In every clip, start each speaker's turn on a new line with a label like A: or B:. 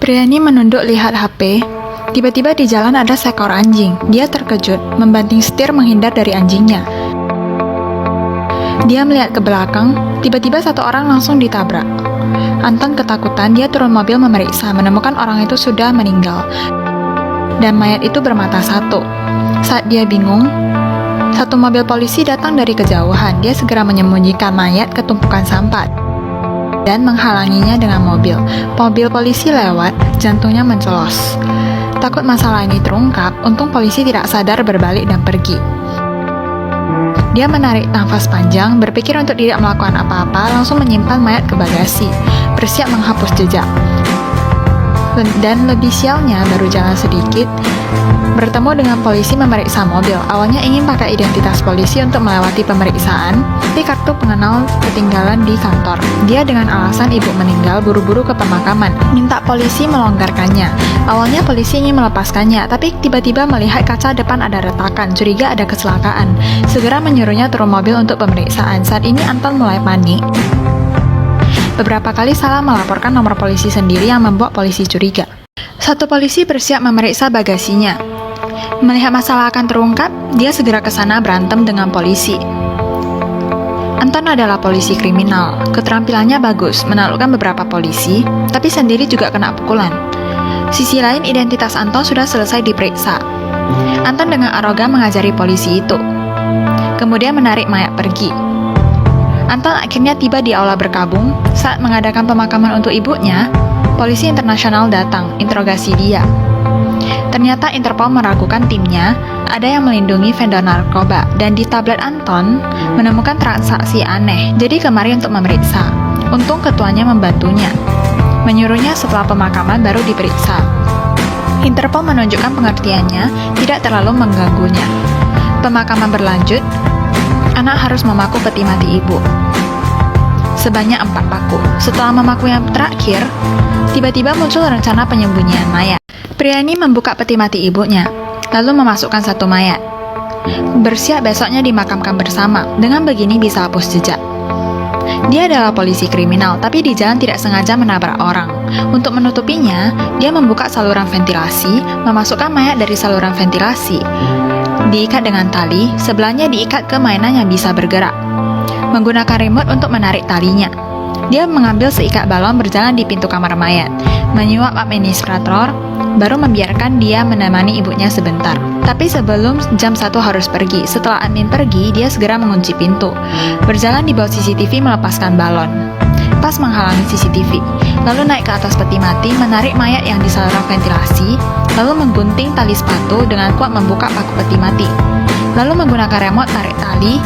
A: Pria ini menunduk lihat HP. Tiba-tiba di jalan ada seekor anjing. Dia terkejut, membanting setir menghindar dari anjingnya. Dia melihat ke belakang, tiba-tiba satu orang langsung ditabrak. Anton ketakutan, dia turun mobil memeriksa, menemukan orang itu sudah meninggal. Dan mayat itu bermata satu. Saat dia bingung, satu mobil polisi datang dari kejauhan. Dia segera menyembunyikan mayat ke tumpukan sampah dan menghalanginya dengan mobil. Mobil polisi lewat, jantungnya mencelos. Takut masalah ini terungkap, untung polisi tidak sadar berbalik dan pergi. Dia menarik nafas panjang, berpikir untuk tidak melakukan apa-apa, langsung menyimpan mayat ke bagasi, bersiap menghapus jejak. Dan lebih sialnya, baru jalan sedikit, bertemu dengan polisi memeriksa mobil. Awalnya ingin pakai identitas polisi untuk melewati pemeriksaan, tapi kartu pengenal ketinggalan di kantor. Dia dengan alasan ibu meninggal buru-buru ke pemakaman, minta polisi melonggarkannya. Awalnya polisi ingin melepaskannya, tapi tiba-tiba melihat kaca depan ada retakan, curiga ada kecelakaan. Segera menyuruhnya turun mobil untuk pemeriksaan. Saat ini Anton mulai panik. Beberapa kali salah melaporkan nomor polisi sendiri yang membuat polisi curiga. Satu polisi bersiap memeriksa bagasinya. Melihat masalah akan terungkap, dia segera ke sana berantem dengan polisi. Anton adalah polisi kriminal. Keterampilannya bagus, menaklukkan beberapa polisi, tapi sendiri juga kena pukulan. Sisi lain, identitas Anton sudah selesai diperiksa. Anton dengan arogan mengajari polisi itu. Kemudian menarik mayat pergi. Anton akhirnya tiba di aula berkabung. Saat mengadakan pemakaman untuk ibunya, polisi internasional datang, interogasi dia. Ternyata Interpol meragukan timnya, ada yang melindungi vendor narkoba, dan di tablet Anton menemukan transaksi aneh, jadi kemari untuk memeriksa. Untung ketuanya membantunya. Menyuruhnya setelah pemakaman baru diperiksa. Interpol menunjukkan pengertiannya, tidak terlalu mengganggunya. Pemakaman berlanjut, anak harus memaku peti mati ibu. Sebanyak 4 paku. Setelah memaku yang terakhir, tiba-tiba muncul rencana penyembunyian mayat. Pria ini membuka peti mati ibunya, lalu memasukkan satu mayat. Bersiap besoknya dimakamkan bersama, dengan begini bisa hapus jejak. Dia adalah polisi kriminal, tapi di jalan tidak sengaja menabrak orang. Untuk menutupinya, dia membuka saluran ventilasi, memasukkan mayat dari saluran ventilasi. Diikat dengan tali, sebelahnya diikat ke mainan yang bisa bergerak. Menggunakan remote untuk menarik talinya. Dia mengambil seikat balon berjalan di pintu kamar mayat, menyuap administrator, baru membiarkan dia menemani ibunya sebentar. Tapi sebelum jam 1 harus pergi. Setelah admin pergi, dia segera mengunci pintu. Berjalan di bawah CCTV melepaskan balon. Pas menghalangi CCTV, lalu naik ke atas peti mati, menarik mayat yang di saluran ventilasi, lalu menggunting tali sepatu dengan kuat membuka paku peti mati. Lalu menggunakan remote tarik tali,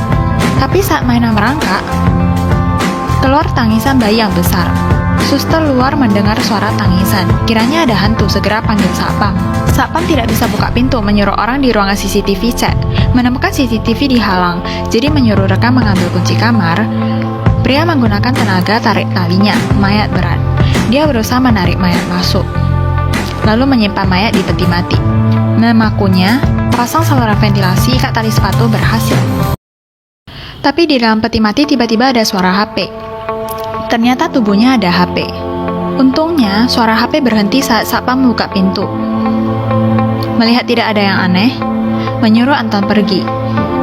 A: tapi saat mainan merangkak, keluar tangisan bayi yang besar. Suster luar mendengar suara tangisan. Kiranya ada hantu, segera panggil Satpam. Satpam tidak bisa buka pintu, menyuruh orang di ruangan CCTV cek. Menemukan CCTV dihalang, jadi menyuruh rekan mengambil kunci kamar. Pria menggunakan tenaga tarik talinya, mayat berat. Dia berusaha menarik mayat masuk, lalu menyimpan mayat di peti mati. Memakunya, pasang saluran ventilasi, ikat tali sepatu berhasil. Tapi di dalam peti mati tiba-tiba ada suara HP. Ternyata tubuhnya ada HP. Untungnya, suara HP berhenti saat Satpam membuka pintu. Melihat tidak ada yang aneh, menyuruh Anton pergi.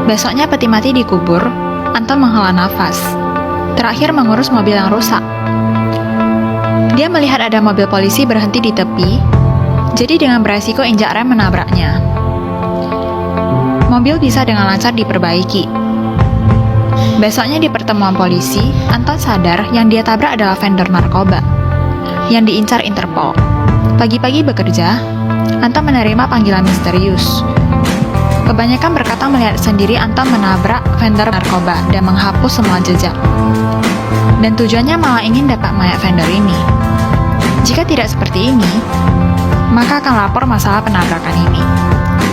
A: Besoknya peti mati dikubur, Anton menghela nafas. Terakhir mengurus mobil yang rusak. Dia melihat ada mobil polisi berhenti di tepi, jadi dengan beresiko injak rem menabraknya. Mobil bisa dengan lancar diperbaiki. Besoknya di pertemuan polisi, Anton sadar yang dia tabrak adalah vendor narkoba yang diincar Interpol. Pagi-pagi bekerja, Anton menerima panggilan misterius. Kebanyakan berkata melihat sendiri Anton menabrak vendor narkoba dan menghapus semua jejak. Dan tujuannya malah ingin dapat mayat vendor ini. Jika tidak seperti ini, maka akan lapor masalah penabrakan ini.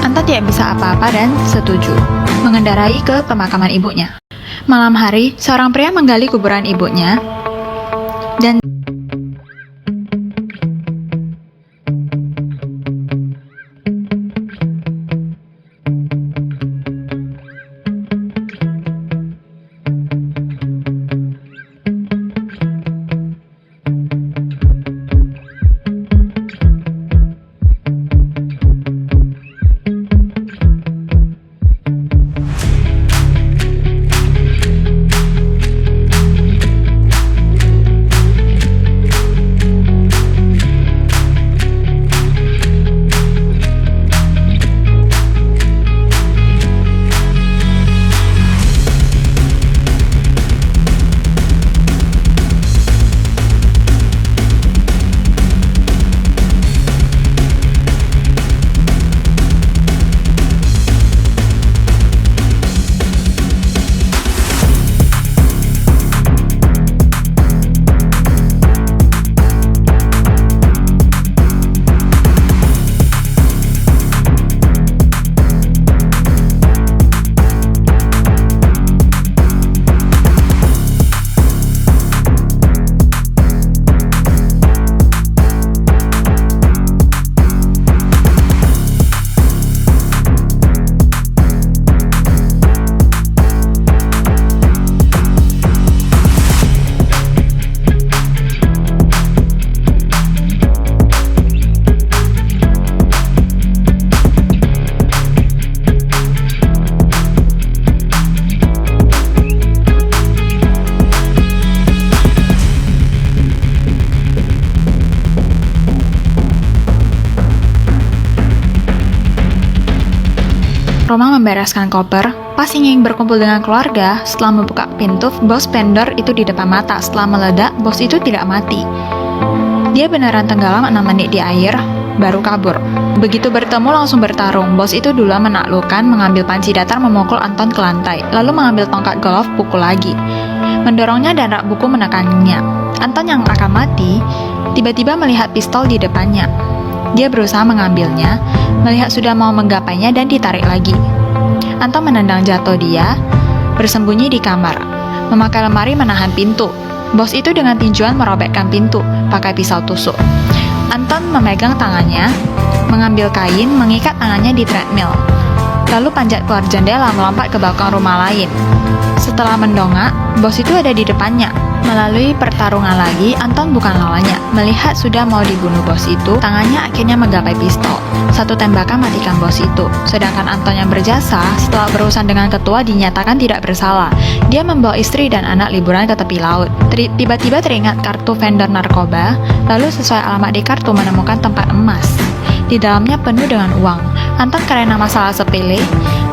A: Anton tidak bisa apa-apa dan setuju mengendarai ke pemakaman ibunya. Malam hari, seorang pria menggali kuburan ibunya dan membereskan koper, pas ingin berkumpul dengan keluarga, setelah membuka pintu, bos vendor itu di depan mata. Setelah meledak, bos itu tidak mati. Dia beneran tenggelam 6 menit di air, baru kabur. Begitu bertemu langsung bertarung. Bos itu duluan menaklukkan, mengambil panci datar memukul Anton ke lantai, lalu mengambil tongkat golf pukul lagi. Mendorongnya dan rak buku menekannya. Anton yang akan mati, tiba-tiba melihat pistol di depannya. Dia berusaha mengambilnya, melihat sudah mau menggapainya dan ditarik lagi. Anton menendang jatuh dia, bersembunyi di kamar, memakai lemari menahan pintu. Bos itu dengan tinjuan merobekkan pintu, pakai pisau tusuk. Anton memegang tangannya, mengambil kain, mengikat tangannya di treadmill, lalu panjat keluar jendela melompat ke balkon rumah lain. Setelah mendongak, bos itu ada di depannya. Melalui pertarungan lagi, Anton bukan lawannya. Melihat sudah mau dibunuh bos itu, tangannya akhirnya menggapai pistol. Satu tembakan matikan bos itu. Sedangkan Anton yang berjasa, setelah berurusan dengan ketua dinyatakan tidak bersalah. Dia membawa istri dan anak liburan ke tepi laut. Tiba-tiba teringat kartu vendor narkoba, lalu sesuai alamat di kartu menemukan tempat emas. Di dalamnya penuh dengan uang. Anton karena masalah sepele,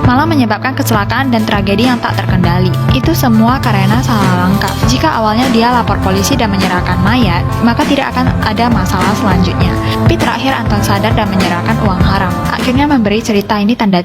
A: malah menyebabkan kecelakaan dan tragedi yang tak terkendali. Itu semua karena salah langkah. Jika awalnya dia lapor polisi dan menyerahkan mayat, maka tidak akan ada masalah selanjutnya. Tapi terakhir Anton sadar dan menyerahkan uang haram. Akhirnya memberi cerita ini tanda titik.